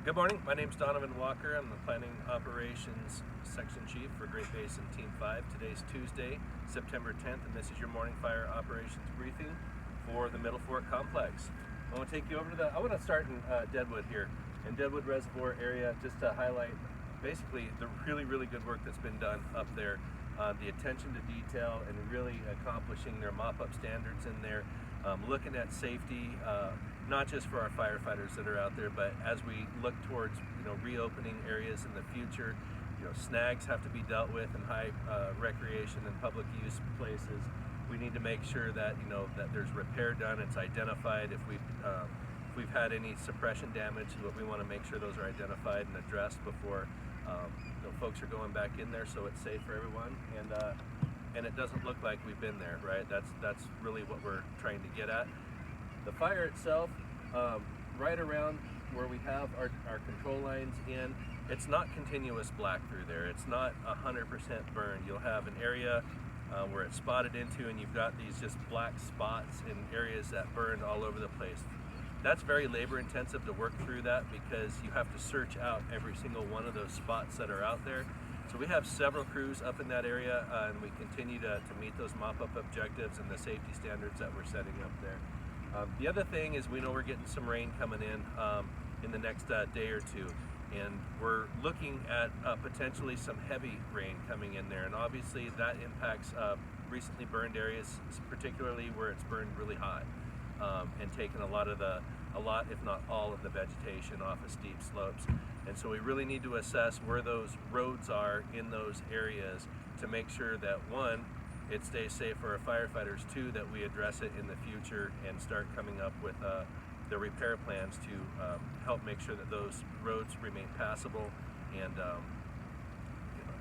Good morning, my name is Donovan Walker. I'm the Planning Operations Section Chief for Great Basin Team 5. Today's Tuesday, September 10th, and this is your morning fire operations briefing for the Middle Fork Complex. I want to take you over to I want to start in Deadwood here, in Deadwood Reservoir area, just to highlight basically the really good work that's been done up there. The attention to detail and really accomplishing their mop-up standards in there, looking at safety, not just for our firefighters that are out there, but as we look towards reopening areas in the future. Snags have to be dealt with in high recreation and public use places. We need to make sure that that there's repair done. It's identified. If we've had any suppression damage, we want to make sure those are identified and addressed before folks are going back in there, so it's safe for everyone. And it doesn't look like we've been there, right? That's really what we're trying to get at. The fire itself, right around where we have our control lines in, it's not continuous black through there. It's not 100% burned. You'll have an area where it's spotted into, and you've got these just black spots in areas that burned all over the place. That's very labor intensive to work through that, because you have to search out every single one of those spots that are out there. So we have several crews up in that area, and we continue to meet those mop-up objectives and the safety standards that we're setting up there. The other thing is, we know we're getting some rain coming in the next day or two, and we're looking at potentially some heavy rain coming in there, and obviously that impacts recently burned areas, particularly where it's burned really hot, and taken a lot, if not all, of the vegetation off of steep slopes. And so we really need to assess where those roads are in those areas to make sure that, one, it stays safe for our firefighters, two, that we address it in the future and start coming up with the repair plans to help make sure that those roads remain passable, and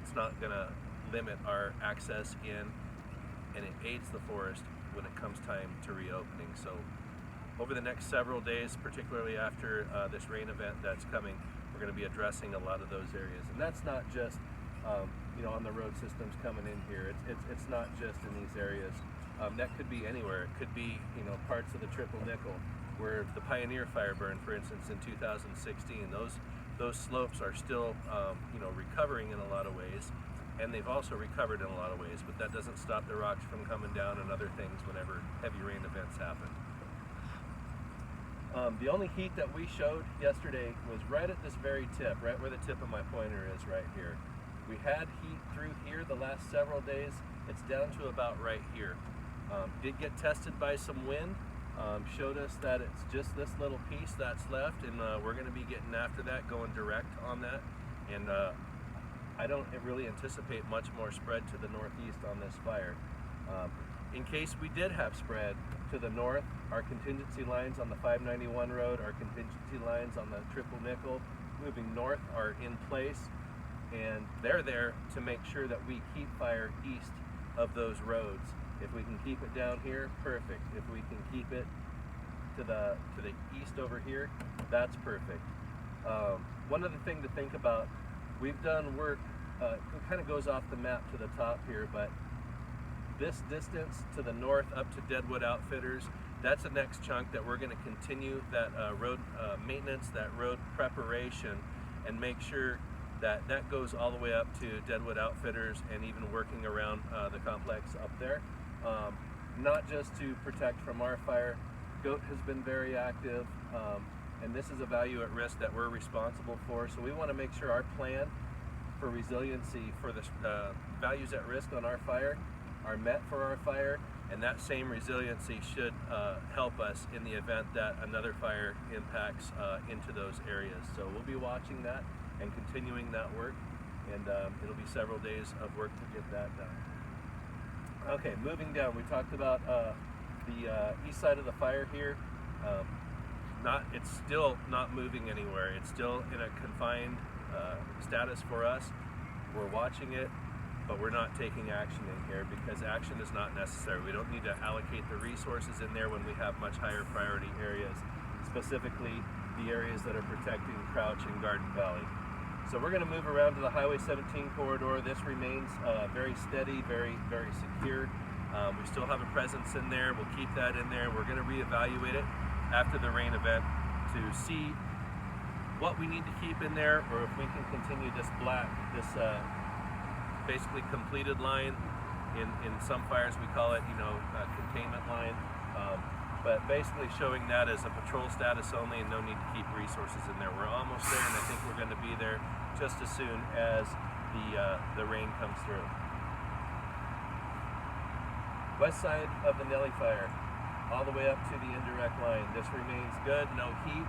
it's not going to limit our access in, and it aids the forest when it comes time to reopening. So over the next several days, particularly after this rain event that's coming, we're going to be addressing a lot of those areas. And that's not just on the road systems coming in here. It's not just in these areas. That could be anywhere. It could be parts of the Triple Nickel, where the Pioneer Fire burned, for instance, in 2016. Those slopes are still recovering in a lot of ways, and they've also recovered in a lot of ways, but that doesn't stop the rocks from coming down and other things whenever heavy rain events happen. The only heat that we showed yesterday was right at this very tip, right where the tip of my pointer is, right here. We had heat through here the last several days. It's down to about right here. Did get tested by some wind, showed us that it's just this little piece that's left, and we're going to be getting after that, going direct on that. And I don't really anticipate much more spread to the northeast on this fire. In case we did have spread to the north, our contingency lines on the 591 road, our contingency lines on the Triple Nickel moving north are in place, and they're there to make sure that we keep fire east of those roads. If we can keep it down here, perfect. If we can keep it to the east over here, that's perfect. One other thing to think about, we've done work, it kind of goes off the map to the top here, but this distance to the north up to Deadwood Outfitters, that's the next chunk that we're going to continue that road maintenance, that road preparation, and make sure that that goes all the way up to Deadwood Outfitters, and even working around the complex up there. Not just to protect from our fire. Goat has been very active, and this is a value at risk that we're responsible for, so we want to make sure our plan for resiliency for the values at risk on our fire are met for our fire, and that same resiliency should help us in the event that another fire impacts into those areas. So we'll be watching that and continuing that work, and it'll be several days of work to get that done. Okay, moving down, we talked about the east side of the fire here. It's still not moving anywhere. It's still in a confined status for us. We're watching it, but we're not taking action in here because action is not necessary. We don't need to allocate the resources in there when we have much higher priority areas, specifically the areas that are protecting Crouch and Garden Valley. So we're going to move around to the Highway 17 corridor. This remains very steady, very secure. We still have a presence in there. We'll keep that in there. We're going to reevaluate it after the rain event to see what we need to keep in there, or if we can continue this basically completed line. In some fires we call it, containment line. But basically showing that as a patrol status only and no need to keep resources in there. We're almost there, and I think we're going to be there just as soon as the rain comes through. West side of the Nellie fire, all the way up to the indirect line. This remains good, no heat.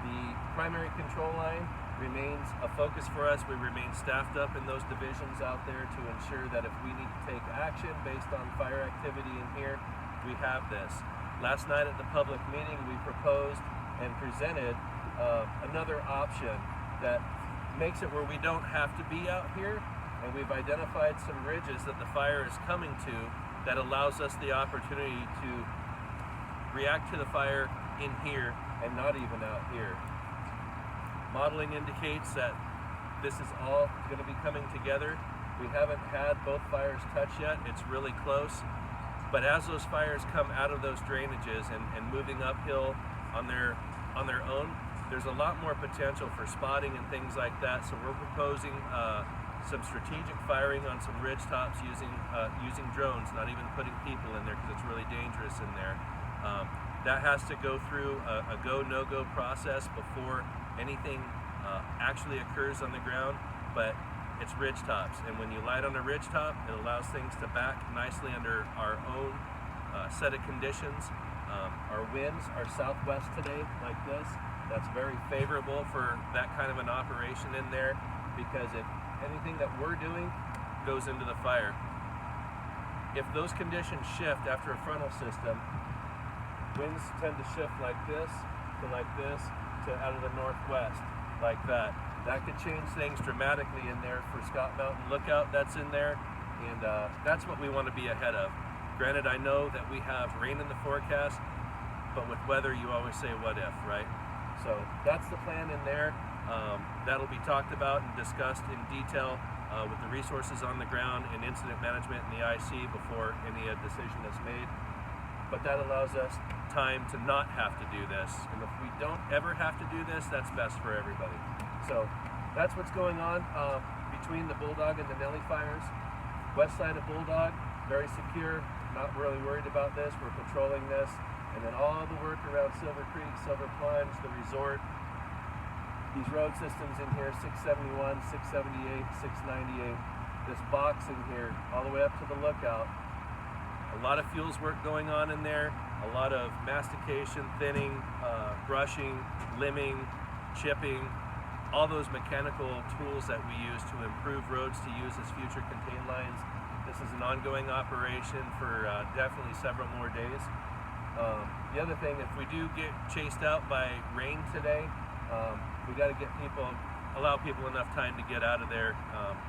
The primary control line remains a focus for us. We remain staffed up in those divisions out there to ensure that if we need to take action based on fire activity in here, we have this. Last night at the public meeting, we proposed and presented another option that makes it where we don't have to be out here, and we've identified some ridges that the fire is coming to that allows us the opportunity to react to the fire in here and not even out here. Modeling indicates that this is all going to be coming together. We haven't had both fires touch yet. It's really close. But as those fires come out of those drainages and moving uphill on their own, there's a lot more potential for spotting and things like that. So we're proposing some strategic firing on some ridge tops using drones, not even putting people in there because it's really dangerous in there. That has to go through a go, no-go process before anything actually occurs on the ground, but it's ridge tops. And when you light on a ridge top, it allows things to back nicely under our own set of conditions. Our winds are southwest today, like this. That's very favorable for that kind of an operation in there, because if anything that we're doing goes into the fire. If those conditions shift after a frontal system, winds tend to shift like this to out of the northwest, like that. That could change things dramatically in there for Scott Mountain Lookout that's in there, and that's what we want to be ahead of. Granted, I know that we have rain in the forecast, but with weather you always say what if, right? So that's the plan in there. That'll be talked about and discussed in detail with the resources on the ground and incident management and the IC before any decision is made. But that allows us time to not have to do this. And if we don't ever have to do this, that's best for everybody. So that's what's going on between the Bulldog and the Nellie fires. West side of Bulldog, very secure, not really worried about this. We're patrolling this. And then all the work around Silver Creek, Silver Plunge, the resort, these road systems in here, 671, 678, 698, this box in here, all the way up to the lookout. A lot of fuels work going on in there, a lot of mastication, thinning, brushing, limbing, chipping, all those mechanical tools that we use to improve roads to use as future contain lines. This is an ongoing operation for definitely several more days. The other thing, if we do get chased out by rain today, we got to allow people enough time to get out of there,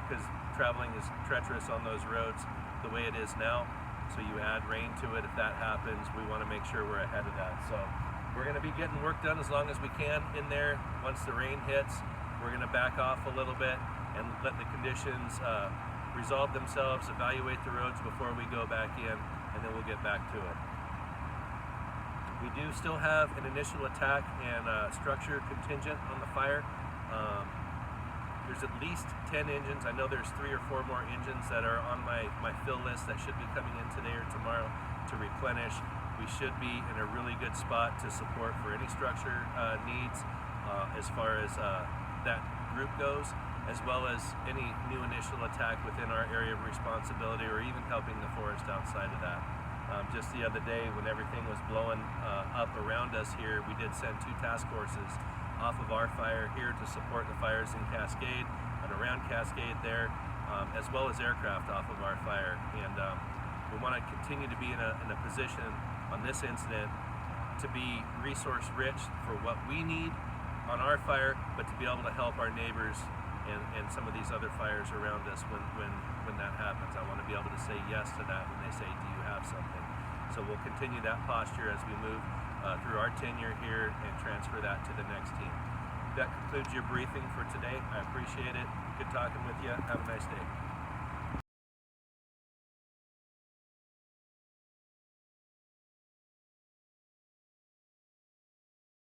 because traveling is treacherous on those roads the way it is now. So you add rain to it. If that happens, we want to make sure we're ahead of that. So we're going to be getting work done as long as we can in there. Once the rain hits, we're going to back off a little bit and let the conditions resolve themselves, evaluate the roads before we go back in, and then we'll get back to it. We do still have an initial attack and structure contingent on the fire. There's at least 10 engines. I know there's 3 or 4 more engines that are on my fill list that should be coming in today or tomorrow to replenish. We should be in a really good spot to support for any structure needs as far as that group goes, as well as any new initial attack within our area of responsibility, or even helping the forest outside of that. Just the other day when everything was blowing up around us here, we did send 2 task forces off of our fire here to support the fires in Cascade and around Cascade there, as well as aircraft off of our fire. And we want to continue to be in a position on this incident to be resource rich for what we need on our fire, but to be able to help our neighbors and some of these other fires around us when that happens. I want to be able to say yes to that when they say, do you have something? So we'll continue that posture as we move through our tenure here and transfer that to the next team. That concludes your briefing for today. I appreciate it. Good talking with you. Have a nice day.